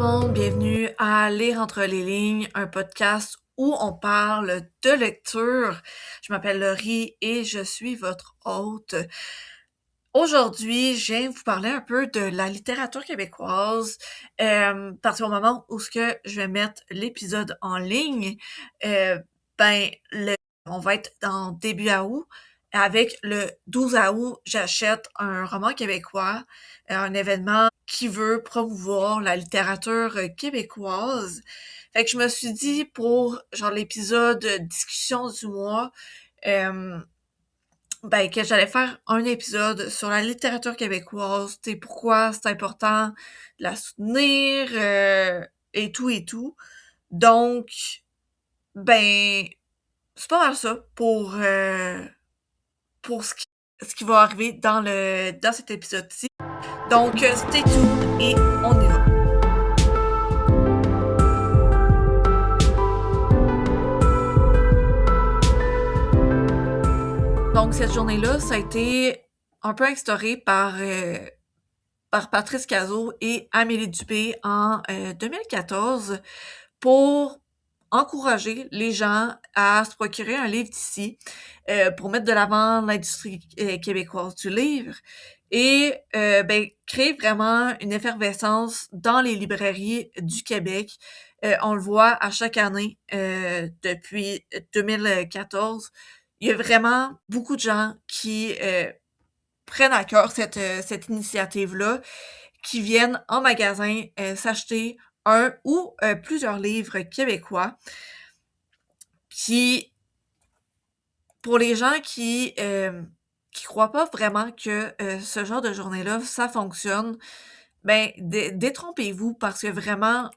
monde, bienvenue à Lire entre les lignes, un podcast où on parle de lecture. Je m'appelle Laurie et je suis votre hôte. Aujourd'hui, je viens vous parler un peu de la littérature québécoise. Partir au moment où je vais mettre l'épisode en ligne, euh, ben, on va être dans début août. Avec le 12 août, j'achète un roman québécois, un événement qui veut promouvoir la littérature québécoise. Fait que je me suis dit pour genre l'épisode discussion du mois, euh, ben, que j'allais faire un épisode sur la littérature québécoise, tu sais, pourquoi c'est important de la soutenir, et tout et tout. Donc, ben, c'est pas mal ça pour ce qui va arriver dans cet épisode-ci. Donc, stay tuned et on y va. Donc, cette journée-là, ça a été un peu instauré par Patrice Cazot et Amélie Dupé en 2014 pour encourager les gens à se procurer un livre d'ici, pour mettre de l'avant l'industrie québécoise du livre et ben, créer vraiment une effervescence dans les librairies du Québec. On le voit à chaque année depuis 2014. Il y a vraiment beaucoup de gens qui prennent à cœur cette initiative-là, qui viennent en magasin s'acheter un ou plusieurs livres québécois. Puis, pour les gens qui croient pas vraiment que ce genre de journée-là, ça fonctionne, ben, détrompez-vous parce que vraiment,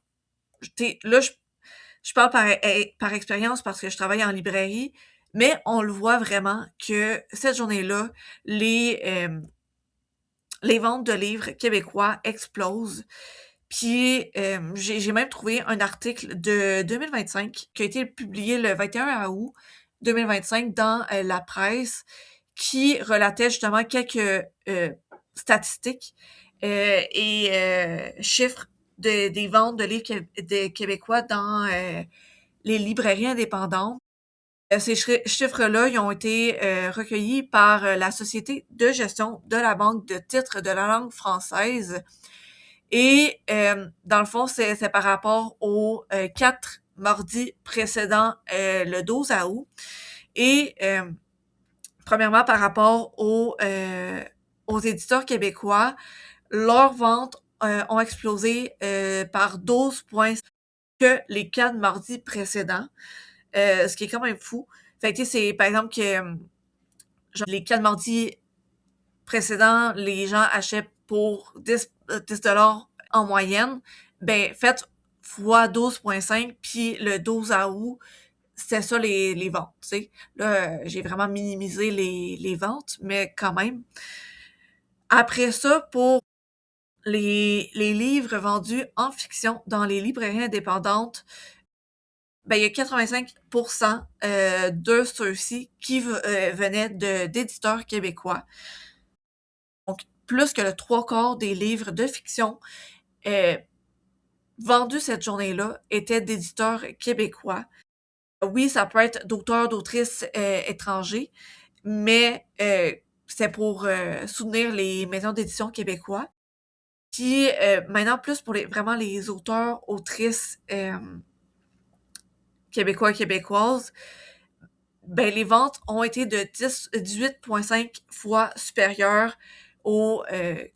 là, je parle par expérience parce que je travaille en librairie, mais on le voit vraiment que cette journée-là, les ventes de livres québécois explosent. Puis j'ai même trouvé un article de 2025 qui a été publié le 21 août 2025 dans la presse qui relatait justement quelques statistiques et chiffres des ventes de livres québécois dans les librairies indépendantes. Ces chiffres-là, ils ont été recueillis par la Société de gestion de la Banque de titres de la langue française. Et dans le fond, c'est par rapport aux 4 mardis précédents, le 12 août. Et premièrement, par rapport aux éditeurs québécois, leurs ventes ont explosé par 12 points que les 4 mardis précédents. Ce qui est quand même fou. Fait que, c'est par exemple que genre, les 4 mardis précédents, les gens achètent pour 10 en moyenne. Ben, faites fois 12,5, puis le 12 août, c'était ça les ventes, tu sais. Là, j'ai vraiment minimisé les ventes, mais quand même. Après ça, pour les livres vendus en fiction dans les librairies indépendantes, ben, il y a 85% de ceux-ci qui venaient d'éditeurs québécois. Donc, plus que le trois quarts des livres de fiction euh, vendus cette journée-là étaient d'éditeurs québécois. Oui, ça peut être d'auteurs, d'autrices étrangers, mais c'est pour soutenir les maisons d'édition québécois. Puis maintenant, plus pour vraiment les auteurs, autrices québécois, québécoises, ben, les ventes ont été de 18,5 fois supérieures aux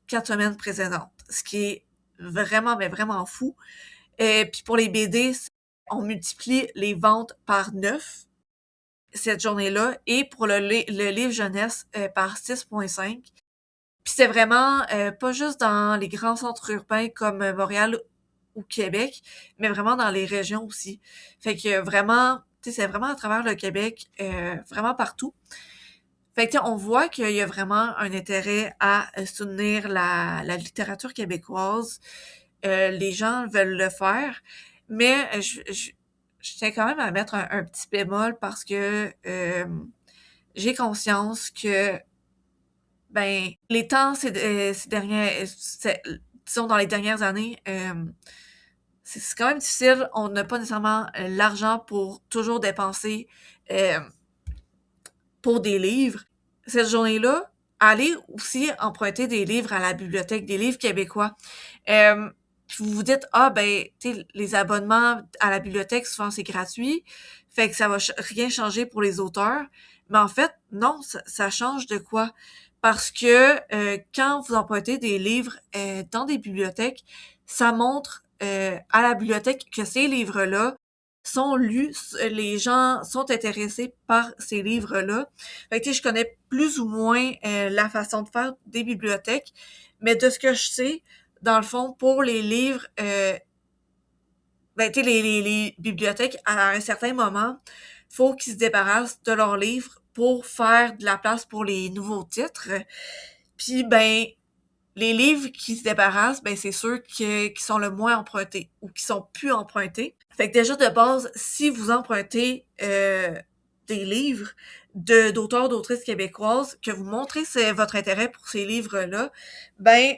4 semaines précédentes, ce qui est vraiment, mais vraiment fou. Puis pour les BD, on multiplie les ventes par 9 cette journée-là, et pour le livre jeunesse par 6,5. Puis c'est vraiment pas juste dans les grands centres urbains comme Montréal ou Québec, mais vraiment dans les régions aussi. Fait que vraiment, tu sais, c'est vraiment à travers le Québec, vraiment partout. Fait que, tu sais, on voit qu'il y a vraiment un intérêt à soutenir la littérature québécoise. Les gens veulent le faire, mais je tiens quand même à mettre un petit bémol parce que j'ai conscience que, ben, les temps, ces dernières, disons dans les dernières années, c'est quand même difficile. On n'a pas nécessairement l'argent pour toujours dépenser euh, pour des livres. Cette journée-là, allez aussi emprunter des livres à la bibliothèque, des livres québécois. Euh, Puis vous vous dites, ah ben, tu sais, les abonnements à la bibliothèque, souvent c'est gratuit, fait que ça va rien changer pour les auteurs. Mais en fait, non, ça change de quoi? Parce que quand vous empruntez des livres dans des bibliothèques, ça montre à la bibliothèque que ces livres-là sont lus, les gens sont intéressés par ces livres-là. Fait que, tu sais, je connais plus ou moins la façon de faire des bibliothèques, mais de ce que je sais, dans le fond, pour les livres, ben, tu sais, les bibliothèques, à un certain moment, faut qu'ils se débarrassent de leurs livres pour faire de la place pour les nouveaux titres. Puis, ben, les livres qui se débarrassent, ben, c'est ceux qui sont le moins empruntés ou qui sont plus empruntés. Fait que déjà, de base, si vous empruntez des livres d'auteurs, d'autrices québécoises, que vous montrez votre intérêt pour ces livres-là, ben,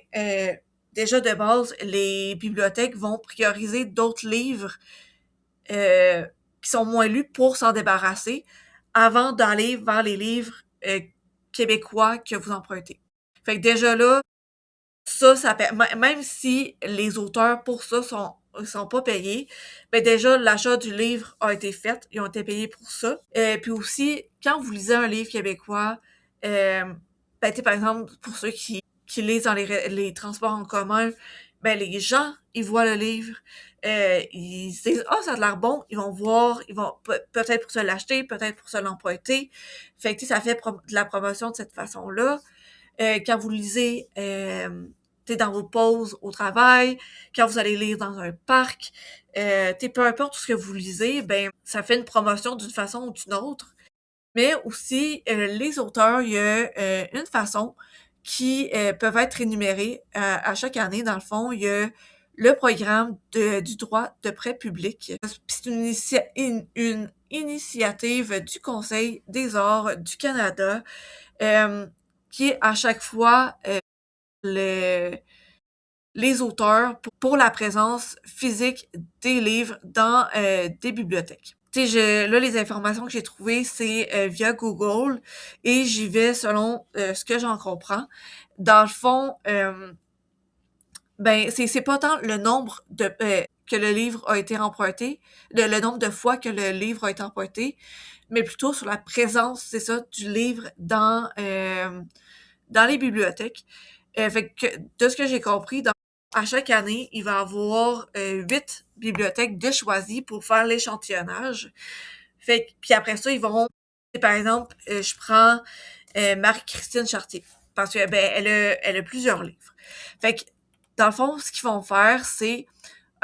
déjà de base, les bibliothèques vont prioriser d'autres livres euh, qui sont moins lus pour s'en débarrasser avant d'aller vers les livres québécois que vous empruntez. Fait que déjà là, même si les auteurs pour ça sont pas payés, ben déjà l'achat du livre a été fait, ils ont été payés pour ça. Puis aussi, quand vous lisez un livre québécois, ben tu sais, par exemple, pour ceux qui lisent dans les transports en commun, ben les gens, ils voient le livre, ils se disent, ah, ça a l'air bon, ils vont voir, ils vont peut-être pour se l'acheter, peut-être pour se l'emprunter. Fait que tu sais, ça fait de la promotion de cette façon-là. Quand vous lisez dans vos pauses au travail, quand vous allez lire dans un parc, peu importe ce que vous lisez, ben ça fait une promotion d'une façon ou d'une autre. Mais aussi, les auteurs, il y a une façon qui peuvent être énumérés à chaque année. Dans le fond, il y a le programme du droit de prêt public. C'est une initiative du Conseil des arts du Canada euh, qui, à chaque fois, le, les auteurs pour la présence physique des livres dans des bibliothèques. Tu sais, là, les informations que j'ai trouvées, c'est via Google et j'y vais selon ce que j'en comprends. Dans le fond, ben, c'est pas tant le nombre de que le livre a été emprunté, le nombre de fois que le livre a été emprunté, mais plutôt sur la présence, c'est ça, du livre dans les bibliothèques. Fait que, de ce que j'ai compris, à chaque année, il va y avoir 8 bibliothèques de choisies pour faire l'échantillonnage. Fait que, puis après ça, ils vont, par exemple, je prends Marie-Christine Chartier, parce que ben, elle a plusieurs livres. Fait que, dans le fond, ce qu'ils vont faire, c'est,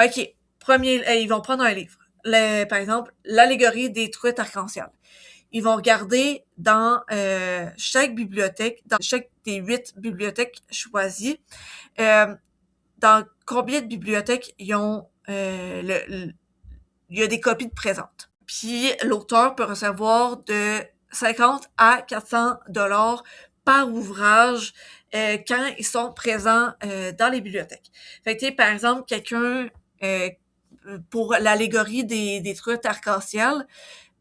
OK, premier, ils vont prendre un livre. Par exemple, l'allégorie des truites arc-en-ciel. Ils vont regarder dans chaque bibliothèque, dans chaque des 8 bibliothèques choisies, dans combien de bibliothèques ils ont il y a des copies de présentes. Puis l'auteur peut recevoir de 50 à 400 dollars par ouvrage quand ils sont présents dans les bibliothèques. Fait que, par exemple, quelqu'un pour l'allégorie des trucs arc-en-ciel,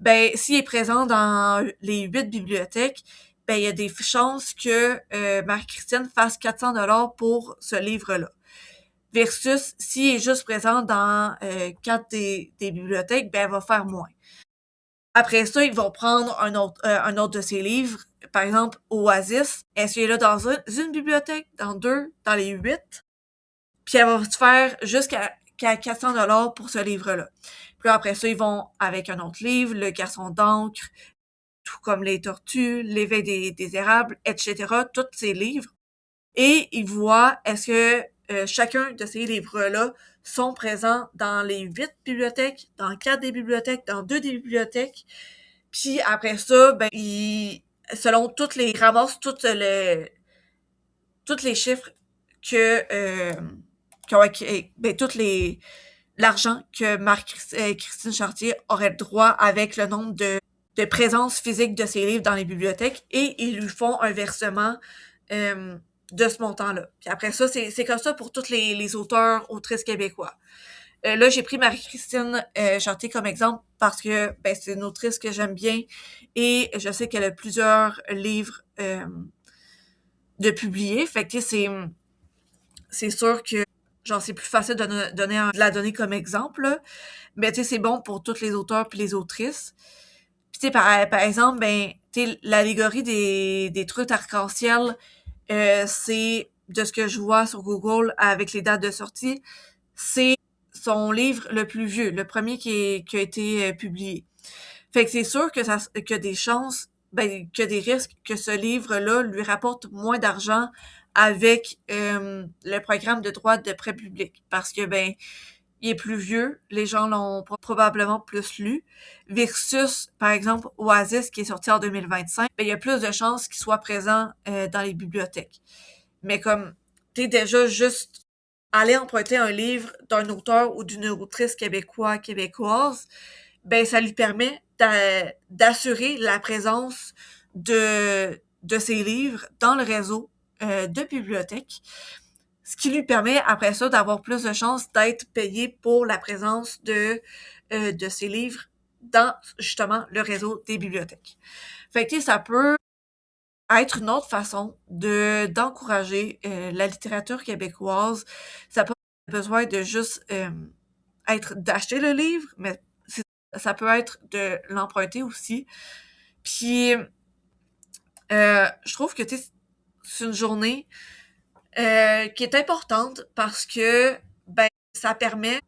ben s'il est présent dans les 8 bibliothèques, ben il y a des chances que Marie-Christine fasse 400 dollars pour ce livre-là. Versus s'il est juste présent dans 4 des bibliothèques, ben elle va faire moins. Après ça, ils vont prendre un autre de ses livres, par exemple Oasis. Est-ce qu'il est là dans une bibliothèque, dans 2, dans les 8? Puis elle va se faire jusqu'à 400 dollars pour ce livre-là. Puis après ça, ils vont avec un autre livre, Le Garçon d'encre, tout comme Les Tortues, L'éveil des érables, etc. Tous ces livres. Et ils voient est-ce que chacun de ces livres-là sont présents dans les 8 bibliothèques, dans 4 des bibliothèques, dans 2 des bibliothèques. Puis après ça, ben, selon toutes les ramassent tous les chiffres ben, l'argent que Christine Chartier aurait le droit avec le nombre de présences physiques de ses livres dans les bibliothèques et ils lui font un versement de ce montant-là. Puis après ça, c'est comme ça pour tous les auteurs, autrices québécois. Là, j'ai pris Marie-Christine Chanté comme exemple parce que ben, c'est une autrice que j'aime bien et je sais qu'elle a plusieurs livres de publiés. Fait que c'est sûr que genre c'est plus facile de la donner comme exemple, là. Mais tu sais, c'est bon pour tous les auteurs puis les autrices. Puis tu sais, par exemple, ben, tu sais, l'allégorie des trucs arc-en-ciel, c'est de ce que je vois sur Google avec les dates de sortie, c'est son livre le plus vieux, le premier qui a été publié. Fait que c'est sûr que des chances, ben, que des risques que ce livre-là lui rapporte moins d'argent avec le programme de droit de prêt public. Parce que, ben, il est plus vieux, les gens l'ont probablement plus lu, versus, par exemple, Oasis, qui est sorti en 2025, ben, il y a plus de chances qu'il soit présent dans les bibliothèques. Mais comme, t'es déjà juste aller emprunter un livre d'un auteur ou d'une autrice québécoise, ben ça lui permet d'assurer la présence de ses livres dans le réseau de bibliothèques, ce qui lui permet après ça d'avoir plus de chances d'être payé pour la présence de ses livres dans justement le réseau des bibliothèques. Fait que ça peut être une autre façon d'encourager la littérature québécoise. Ça peut pas besoin de juste être d'acheter le livre, mais ça peut être de l'emprunter aussi. Puis, je trouve que c'est une journée qui est importante parce que ben ça permet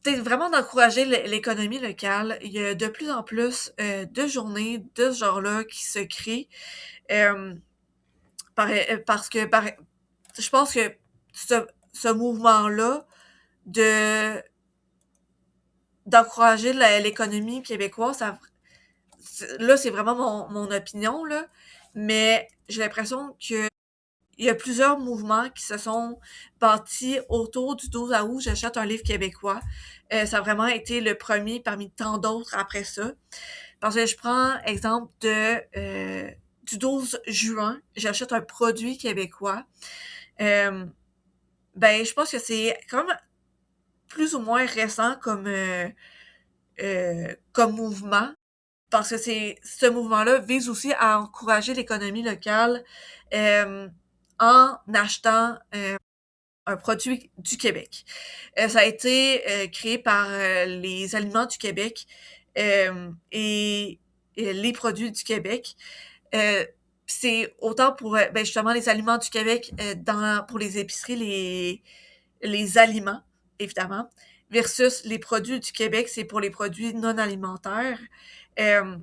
vraiment d'encourager l'économie locale. Il y a de plus en plus de journées de ce genre-là qui se créent. Euh, parce que je pense que ce mouvement-là de d'encourager l'économie québécoise, là, c'est vraiment mon opinion, là, mais j'ai l'impression que il y a plusieurs mouvements qui se sont bâtis autour du 12 août, j'achète un livre québécois. Ça a vraiment été le premier parmi tant d'autres après ça. Parce que je prends exemple du 12 juin, j'achète un produit québécois. Euh, ben, je pense que c'est quand même plus ou moins récent comme mouvement. Parce que ce mouvement-là vise aussi à encourager l'économie locale euh, en achetant un produit du Québec. Ça a été créé par les Aliments du Québec et les produits du Québec. Euh, c'est autant pour ben justement les aliments du Québec pour les épiceries, les aliments, évidemment, versus les produits du Québec, c'est pour les produits non alimentaires. Euh,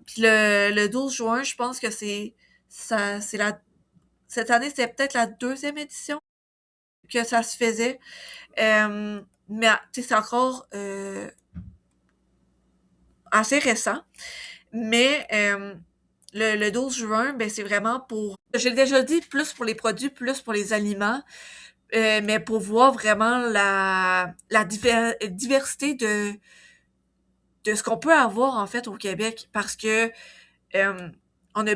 Puis le 12 juin, je pense que c'est cette année, c'est peut-être la deuxième édition que ça se faisait. Mais tu sais, c'est encore assez récent. Mais le 12 juin, ben, c'est vraiment pour, j'ai déjà dit, plus pour les produits, plus pour les aliments, mais pour voir vraiment la diversité de ce qu'on peut avoir en fait au Québec. Parce que on a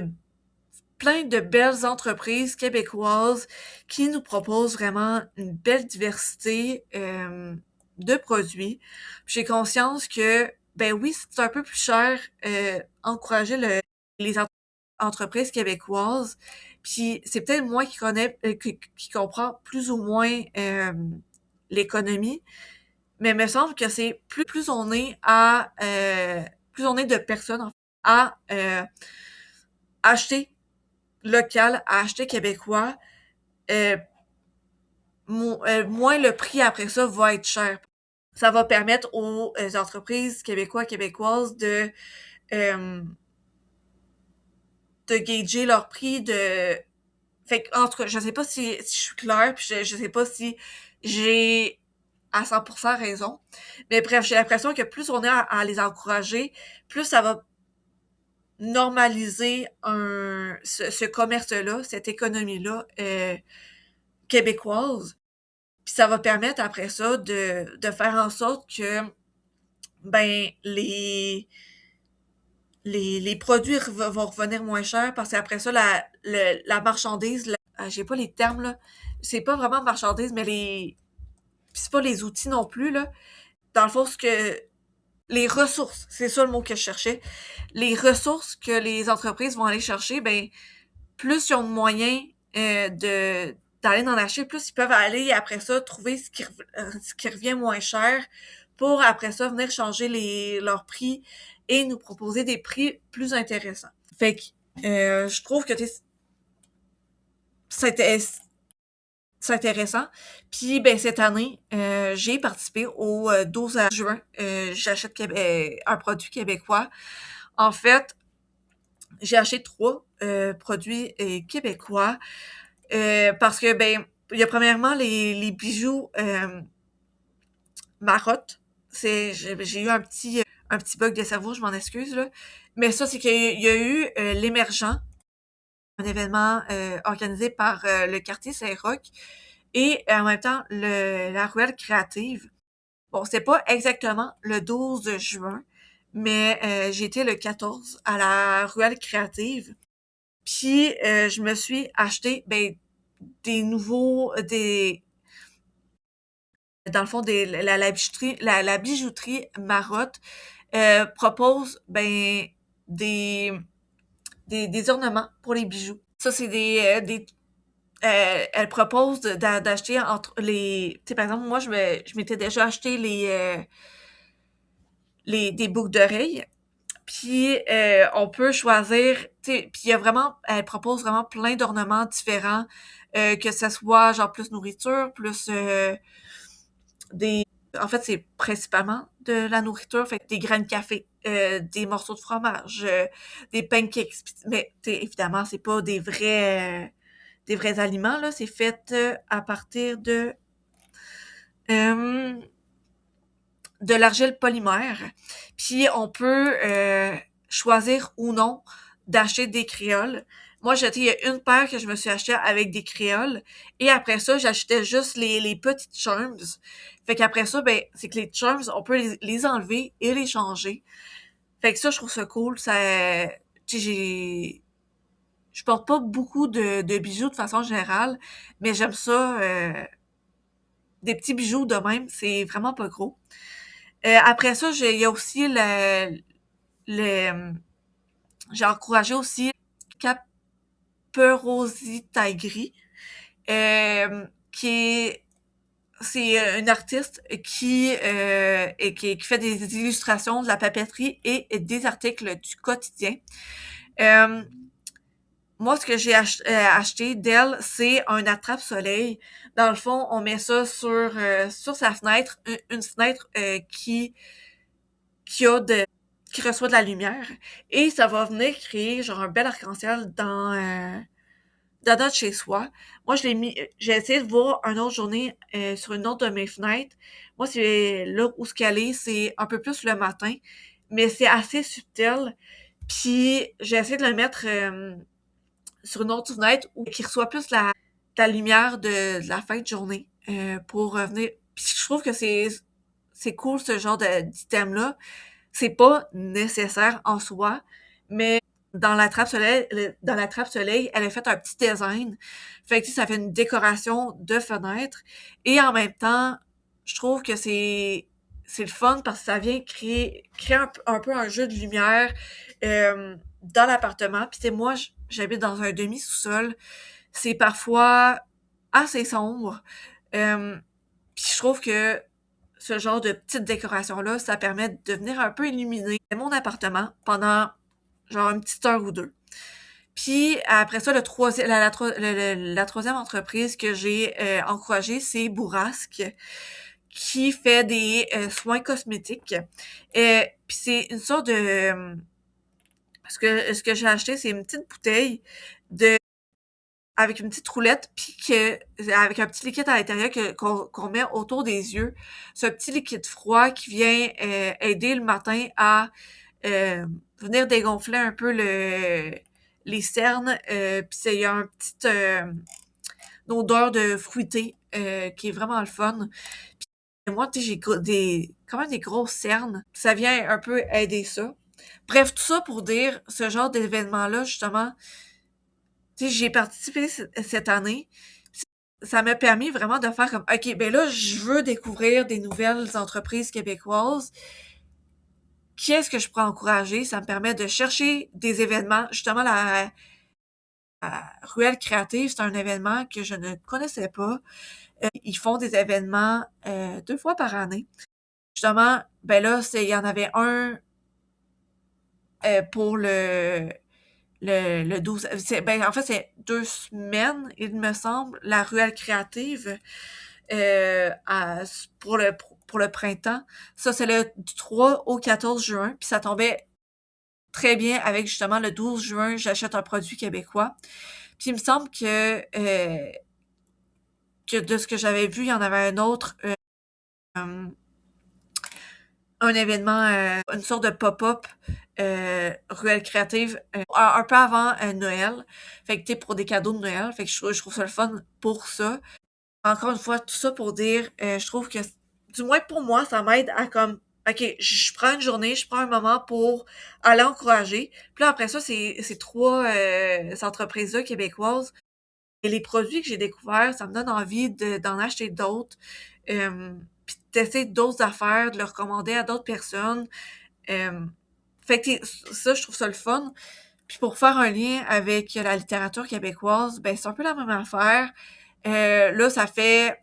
plein de belles entreprises québécoises qui nous proposent vraiment une belle diversité de produits. J'ai conscience que, ben oui, c'est un peu plus cher encourager les entreprises québécoises. Puis c'est peut-être moi qui comprend plus ou moins l'économie, mais il me semble que c'est plus on est plus on est de personnes en fait, à acheter local, à acheter québécois, euh, moins le prix après ça va être cher. Ça va permettre aux entreprises québécoises euh, de gager leur prix de. Fait que, en tout cas, je sais pas si je suis claire, puis je sais pas si j'ai à 100% raison. Mais bref, j'ai l'impression que plus on est à les encourager, plus ça va normaliser ce commerce-là, cette économie-là québécoise. Puis ça va permettre après ça de faire en sorte que ben les produits vont revenir moins chers parce qu'après ça, la marchandise, j'ai pas les termes là, c'est pas vraiment marchandise, mais c'est pas les outils non plus, là. Dans le fond, ce que les ressources, c'est ça le mot que je cherchais. Les ressources que les entreprises vont aller chercher, ben, plus ils ont de moyens de d'aller en acheter, plus ils peuvent aller après ça trouver ce qui revient moins cher pour après ça venir changer leurs prix et nous proposer des prix plus intéressants. Fait que je trouve que c'était c'est intéressant. Puis ben cette année, j'ai participé au 12 juin. J'achète un produit québécois. En fait, j'ai acheté trois produits québécois parce que ben il y a premièrement les bijoux Marotte. J'ai eu un petit bug de cerveau, je m'en excuse là. Mais ça, c'est qu'il y a eu l'émergent, un événement organisé par le quartier Saint-Roch et en même temps la ruelle créative. Bon, c'est pas exactement le 12 juin, mais j'étais le 14 à la ruelle créative. Puis je me suis acheté ben, des nouveaux des dans le fond la bijouterie Marotte propose ben des des ornements pour les bijoux. Ça c'est des elle propose d'acheter entre les tu sais par exemple moi je m'étais déjà acheté les des boucles d'oreilles. Puis on peut choisir, tu sais, puis il y a vraiment, elle propose vraiment plein d'ornements différents, que ça soit genre plus nourriture, plus des, en fait c'est principalement de la nourriture, fait que des graines de café, des morceaux de fromage, des pancakes, mais tu sais, évidemment c'est pas des vrais aliments là, c'est fait à partir euh, de l'argile polymère. Puis on peut choisir ou non d'acheter des créoles. Moi, il y a une paire que je me suis achetée avec des créoles. Et après ça, j'achetais juste les petites charms. Fait qu'après ça, ben, c'est que les charms, on peut les enlever et les changer. Fait que ça, je trouve ça cool. Ça, tu sais, je porte pas beaucoup de bijoux de façon générale, mais j'aime ça. Des petits bijoux de même, c'est vraiment pas gros. Après ça, il y a aussi le j'ai encouragé aussi Caperositagri, qui est c'est une artiste qui fait des illustrations, de la papeterie et des articles du quotidien. Euh, Moi, ce que j'ai acheté d'elle, c'est un attrape-soleil. Dans le fond, on met ça sur sa fenêtre, une fenêtre qui a de qui reçoit de la lumière et ça va venir créer genre un bel arc-en-ciel dans notre chez soi. Moi, j'ai essayé de voir une autre journée sur une autre de mes fenêtres. Moi, c'est là où ce qu'elle est, c'est un peu plus le matin, mais c'est assez subtil. Puis j'ai essayé de le mettre sur une autre fenêtre où qui reçoit plus la lumière de la fin de journée pour revenir. Puis je trouve que c'est cool ce genre d'item-là. C'est pas nécessaire en soi, mais dans la trappe soleil, elle a fait un petit design. Fait que ça fait une décoration de fenêtre. Et en même temps, je trouve que c'est le fun parce que ça vient créer un peu un jeu de lumière dans l'appartement. Puis c'est moi, j'habite dans un demi-sous-sol. C'est parfois assez sombre. Euh, Puis je trouve que ce genre de petite décoration-là, ça permet de venir un peu illuminer mon appartement pendant genre une petite heure ou deux. Puis après ça, la troisième entreprise que j'ai encouragée, c'est Bourrasque, qui fait des soins cosmétiques. Puis c'est une sorte de... ce que j'ai acheté, c'est une petite bouteille de avec une petite roulette, puis avec un petit liquide à l'intérieur qu'on met autour des yeux. C'est un petit liquide froid qui vient aider le matin à venir dégonfler un peu les cernes. Puis il y a une odeur de fruité qui est vraiment le fun. Et moi, tu sais, quand même des grosses cernes. Ça vient un peu aider ça. Bref, tout ça pour dire, ce genre d'événement-là, justement, tu sais, j'ai participé cette année. ça m'a permis vraiment de faire comme, OK, ben là, je veux découvrir des nouvelles entreprises québécoises. Qui est-ce que je pourrais encourager? Ça me permet de chercher des événements. Justement, la Ruelle Créative, c'est un événement que je ne connaissais pas. Ils font des événements 2 fois par année. Justement, ben là, il y en avait un pour le 12. Ben, en fait, c'est 2 semaines, il me semble, la Ruelle Créative pour le printemps. Ça, c'est du 3 au 14 juin, puis ça tombait très bien avec justement le 12 juin, j'achète un produit québécois. Puis il me semble que de ce que j'avais vu, il y en avait un autre, un événement, une sorte de pop-up ruelle créative un peu avant Noël. Fait que tu sais, pour des cadeaux de Noël. Fait que je trouve ça le fun pour ça. Encore une fois, tout ça pour dire, je trouve que, du moins pour moi, ça m'aide à comme, OK, je prends une journée, je prends un moment pour aller encourager. Puis là, après ça, ces 3 entreprises-là québécoises, et les produits que j'ai découverts, ça me donne envie d'en acheter d'autres, puis de tester d'autres affaires, de les recommander à d'autres personnes. Euh, Fait que ça, je trouve ça le fun. Puis pour faire un lien avec la littérature québécoise, ben c'est un peu la même affaire. Là, ça fait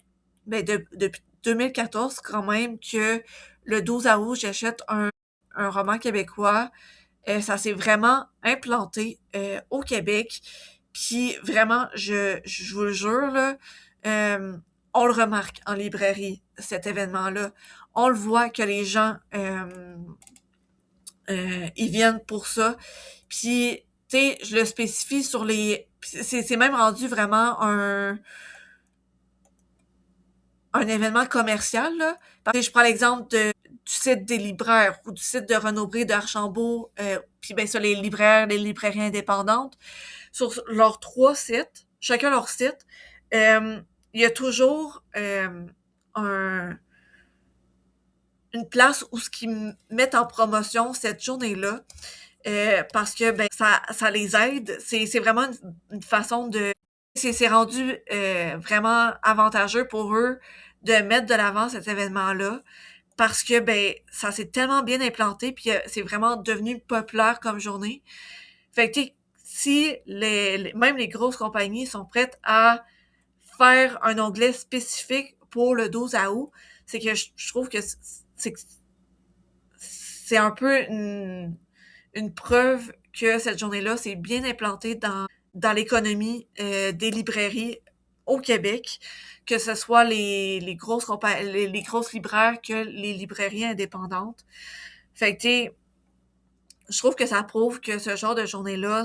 depuis 2014 quand même que le 12 août, j'achète un roman québécois. Ça s'est vraiment implanté au Québec. Puis vraiment, je vous le jure, là, euh, on le remarque en librairie, cet événement-là. On le voit que les gens ils viennent pour ça. Puis, tu sais, je le spécifie sur les... C'est même rendu vraiment un événement commercial, là. Parce que je prends l'exemple du site des libraires ou du site de Renaud-Bré d'Archambault, puis ben ça, les libraires, les librairies indépendantes. Sur leurs 3 sites, chacun leur site, il y a toujours un, une place où ce qu'ils mettent en promotion cette journée-là. Parce que ben ça les aide. C'est vraiment une façon de. C'est rendu vraiment avantageux pour eux de mettre de l'avant cet événement-là parce que ben ça s'est tellement bien implanté puis c'est vraiment devenu populaire comme journée. Fait que si même les grosses compagnies sont prêtes à faire un onglet spécifique pour le 12 août, c'est que je trouve que c'est un peu une preuve que cette journée-là s'est bien implantée dans l'économie des librairies au Québec, que ce soit les les grosses libraires que les librairies indépendantes. Fait que, tu sais, je trouve que ça prouve que ce genre de journée-là,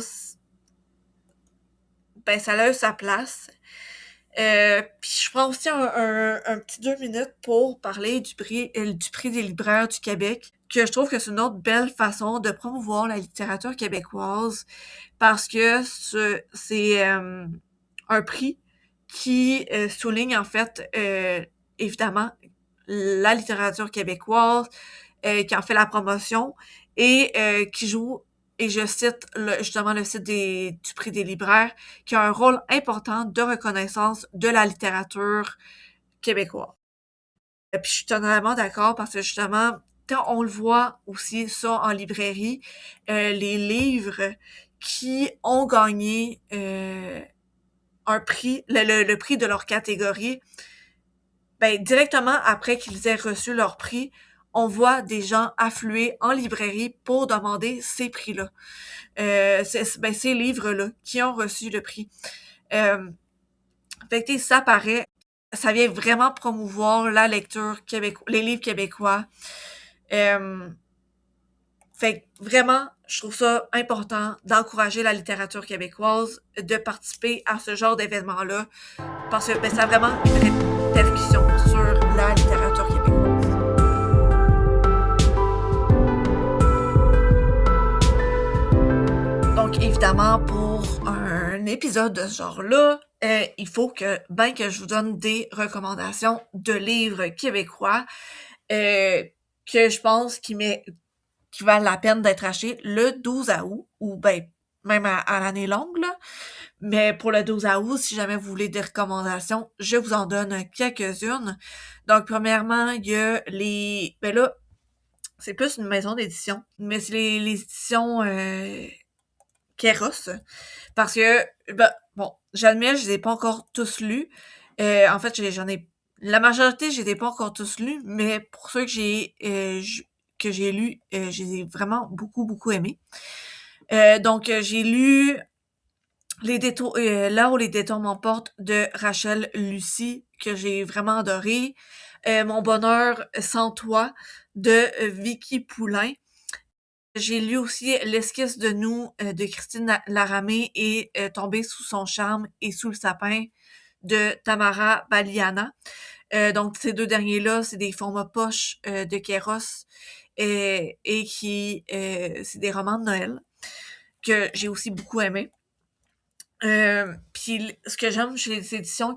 ben, ça a eu sa place. Puis je prends aussi un petit 2 minutes pour parler du prix des libraires du Québec, que je trouve que c'est une autre belle façon de promouvoir la littérature québécoise parce que c'est un prix qui souligne en fait évidemment la littérature québécoise, qui en fait la promotion et qui joue, et je cite justement le site du prix des libraires, qui a un rôle important de reconnaissance de la littérature québécoise. Et puis je suis totalement d'accord parce que justement, quand on le voit aussi ça en librairie, les livres qui ont gagné un prix, le prix de leur catégorie, ben directement après qu'ils aient reçu leur prix, on voit des gens affluer en librairie pour demander ces prix-là. Ces livres-là qui ont reçu le prix. Fait que ça paraît, ça vient vraiment promouvoir la lecture québécoise, les livres québécois. Euh, Fait que vraiment, je trouve ça important d'encourager la littérature québécoise, de participer à ce genre d'événement-là, parce que ben, ça a vraiment une répercussion sur la littérature québécoise. Donc, évidemment, pour un épisode de ce genre-là, il faut que je vous donne des recommandations de livres québécois euh, que je pense qui valent la peine d'être achetés le 12 août, ou ben même à l'année longue, là. Mais pour le 12 août, si jamais vous voulez des recommandations, je vous en donne quelques-unes. Donc, premièrement, il y a ben là, c'est plus une maison d'édition, mais c'est les éditions Kéros. Parce que, ben, bon, j'admets, je les ai pas encore tous lus. En fait, j'en ai... La majorité, je les ai pas encore tous lus, mais pour ceux que j'ai lus, je les ai vraiment beaucoup, beaucoup aimés. Donc, j'ai lu Là où les détours m'emportent de Rachel Lucie, que j'ai vraiment adoré. Mon bonheur sans toi de Vicky Poulain. J'ai lu aussi L'esquisse de nous de Christine Laramé et Tomber sous son charme et sous le sapin de Tamara Baliana. Donc ces deux derniers-là, c'est des formats poches de Kéros et qui c'est des romans de Noël que j'ai aussi beaucoup aimé. Puis ce que j'aime chez les éditions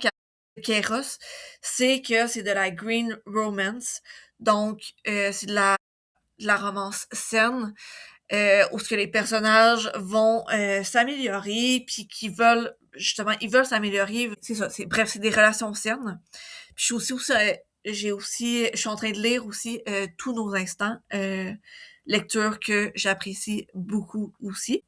Kéros, c'est que c'est de la green romance. Donc c'est de la romance saine où ce que les personnages vont s'améliorer puis qui veulent justement ils veulent s'améliorer, c'est ça, c'est bref, c'est des relations saines. Puis je suis en train de lire aussi Tous nos instants, lecture que j'apprécie beaucoup aussi.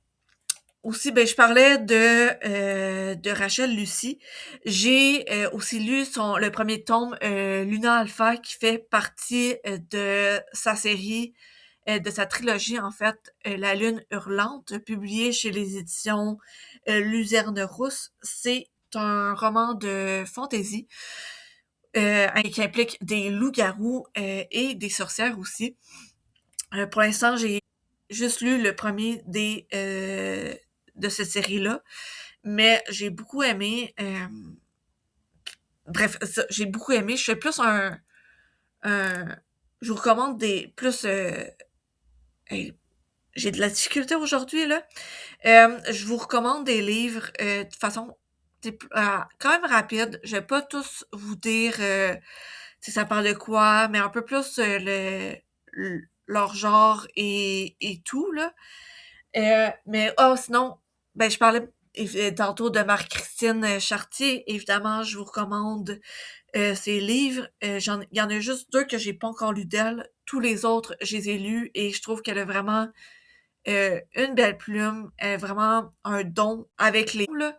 Aussi, ben, je parlais de Rachel Lucie. J'ai aussi lu le premier tome, Luna Alpha, qui fait partie de sa série, de sa trilogie, en fait, La Lune hurlante, publiée chez les éditions Luzerne Rousse. C'est un roman de fantasy qui implique des loups-garous et des sorcières aussi. Pour l'instant, j'ai juste lu le premier de cette série-là, mais j'ai beaucoup aimé. Bref, j'ai beaucoup aimé. Je fais plus un je vous recommande des plus. Hey, j'ai de la difficulté aujourd'hui là. Je vous recommande des livres de façon quand même rapide. Je vais pas tous vous dire si ça parle de quoi, mais un peu plus leur genre et tout là. Mais sinon, ben je parlais tantôt de Marie-Christine Chartier. Évidemment, je vous recommande ses livres. Il y en a juste deux que j'ai pas encore lu d'elle. Tous les autres, je les ai lus et je trouve qu'elle a vraiment une belle plume, elle a vraiment un don avec les mots, là.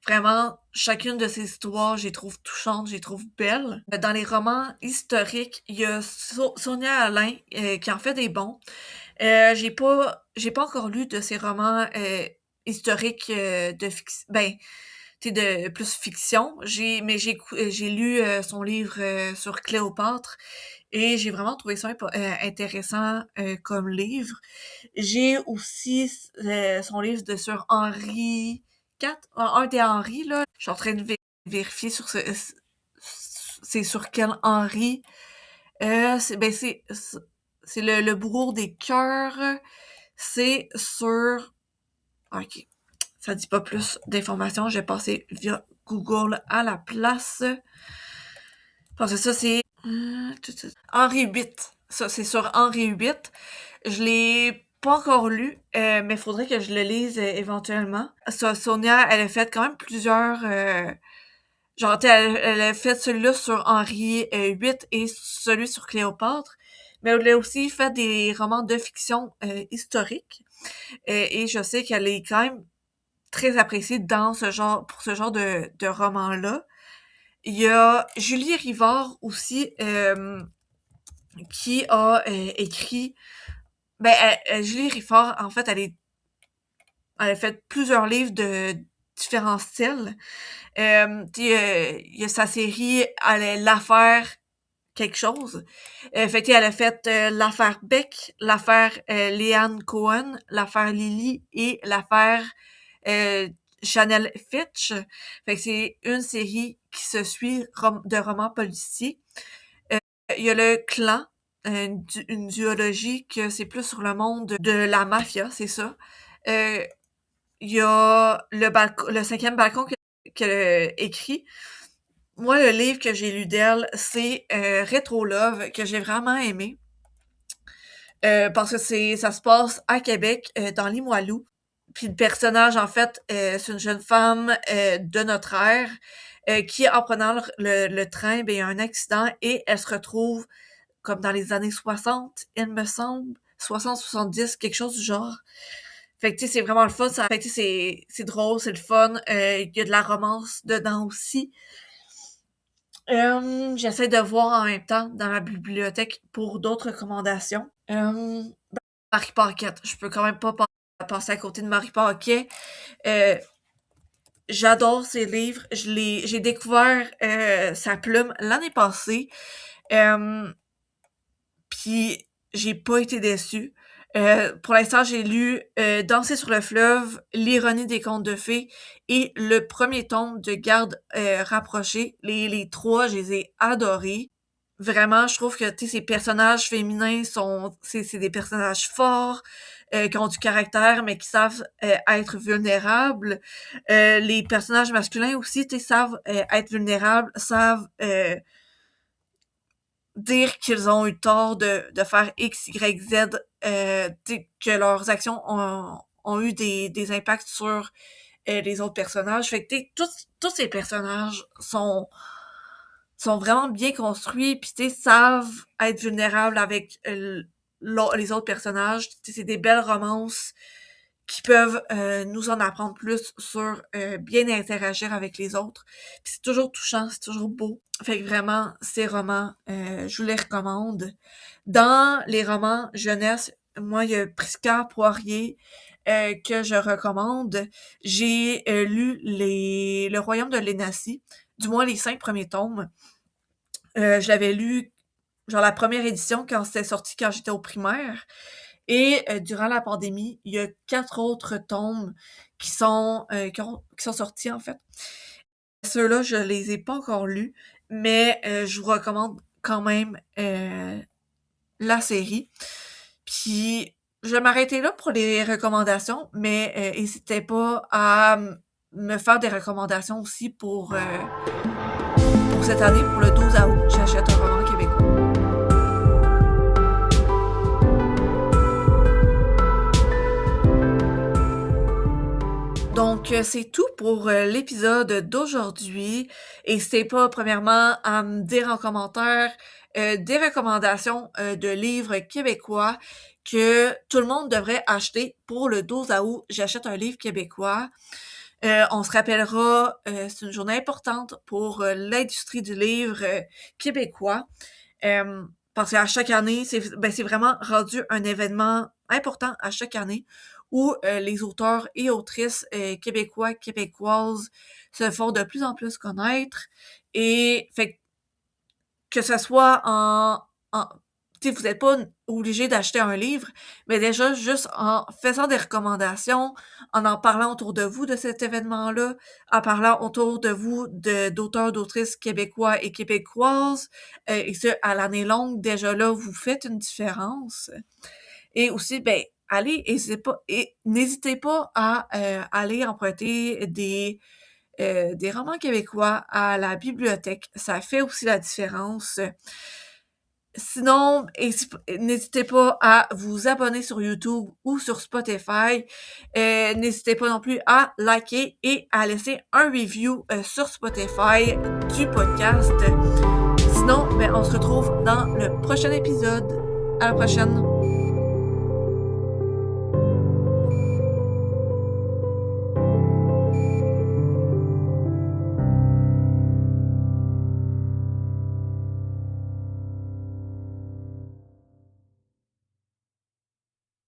Vraiment, chacune de ses histoires, je les trouve touchantes, je les trouve belles. Dans les romans historiques, il y a Sonia Alain qui en fait des bons. J'ai pas encore lu de ces romans historiques de fiction, ben, tu sais, de plus fiction. J'ai lu son livre sur Cléopâtre et j'ai vraiment trouvé ça intéressant comme livre. J'ai aussi son livre sur Henri IV, un des Henri, là. Je suis en train de vérifier sur c'est sur quel Henri. Ben c'est le bourreau des cœurs. C'est sur... Ok, ça dit pas plus d'informations. Je vais passer via Google à la place. Parce que ça, c'est... Henri VIII. Ça, c'est sur Henri VIII. Je l'ai pas encore lu, mais il faudrait que je le lise éventuellement. Sonia, elle a fait quand même plusieurs... genre, elle a fait celui-là sur Henri VIII et celui sur Cléopâtre. Mais elle a aussi fait des romans de fiction historique. Et je sais qu'elle est quand même très appréciée pour ce genre de roman-là. Il y a Julie Rivard aussi, qui a écrit... Ben, Julie Rivard, en fait, elle a fait plusieurs livres de différents styles. Il y a sa série L'affaire quelque chose. Elle a fait l'affaire Beck, l'affaire Leanne Cohen, l'affaire Lily et l'affaire euh, Chanel Fitch. Fait que c'est une série qui se suit de romans policiers. Il y a le clan, une duologie que c'est plus sur le monde de la mafia, c'est ça. Euh, il y a le cinquième balcon qu'elle a écrit. Moi, le livre que j'ai lu d'elle, c'est Retro Love, que j'ai vraiment aimé. Parce que ça se passe à Québec, dans Limoilou. Puis le personnage, en fait, c'est une jeune femme de notre ère qui, en prenant le train, ben, il y a un accident et elle se retrouve comme dans les années 60, il me semble, 60-70, quelque chose du genre. Fait que, tu sais, c'est vraiment le fun. Fait que, tu sais, c'est drôle, c'est le fun. Il y a de la romance dedans aussi. J'essaie de voir en même temps dans ma bibliothèque pour d'autres recommandations. Marie Paquette. Je peux quand même pas passer à côté de Marie Paquet. Euh, J'adore ses livres. J'ai découvert sa plume l'année passée. Euh, Puis j'ai pas été déçue. Pour l'instant, j'ai lu Danser sur le fleuve, L'ironie des contes de fées et le premier tome de Garde rapprochée. Les trois, je les ai adorés. Vraiment, je trouve que ces personnages féminins c'est des personnages forts, qui ont du caractère, mais qui savent être vulnérables. Les personnages masculins aussi, savent être vulnérables, savent dire qu'ils ont eu tort de faire X, Y, Z, que leurs actions ont eu des impacts sur les autres personnages. Fait que tous ces personnages sont vraiment bien construits, puis savent être vulnérables avec les autres personnages. C'est des belles romances qui peuvent nous en apprendre plus sur bien interagir avec les autres. Puis c'est toujours touchant, c'est toujours beau. Fait que vraiment, ces romans, je vous les recommande. Dans les romans jeunesse, moi, il y a Prisca Poirier que je recommande. J'ai lu Le Royaume de Lénacie, du moins les 5 premiers tomes. Je l'avais lu, genre la première édition, quand c'était sorti, quand j'étais au primaire. Et durant la pandémie, il y a 4 autres tomes qui sont sortis, en fait. Ceux-là, je les ai pas encore lus, mais je vous recommande quand même la série. Puis, je vais m'arrêter là pour les recommandations, mais n'hésitez pas à me faire des recommandations aussi pour cette année, pour le 12 août. J'achète un roman québécois. Donc, c'est tout pour l'épisode d'aujourd'hui. N'hésitez pas, premièrement, à me dire en commentaire des recommandations de livres québécois que tout le monde devrait acheter pour le 12 août. J'achète un livre québécois. On se rappellera, c'est une journée importante pour l'industrie du livre québécois. Parce qu'à chaque année, c'est vraiment rendu un événement important à chaque année où les auteurs et autrices québécois, québécoises se font de plus en plus connaître. Et fait que ce soit tu sais, vous n'êtes pas obligé d'acheter un livre, mais déjà, juste en faisant des recommandations, en parlant autour de vous de cet événement-là, en parlant autour de vous d'auteurs, d'autrices québécois et québécoises, et ce, à l'année longue, déjà là, vous faites une différence. Et aussi, ben, n'hésitez pas à aller emprunter des romans québécois à la bibliothèque. Ça fait aussi la différence. Sinon, n'hésitez pas à vous abonner sur YouTube ou sur Spotify. N'hésitez pas non plus à liker et à laisser un review sur Spotify du podcast. Sinon, ben, on se retrouve dans le prochain épisode. À la prochaine!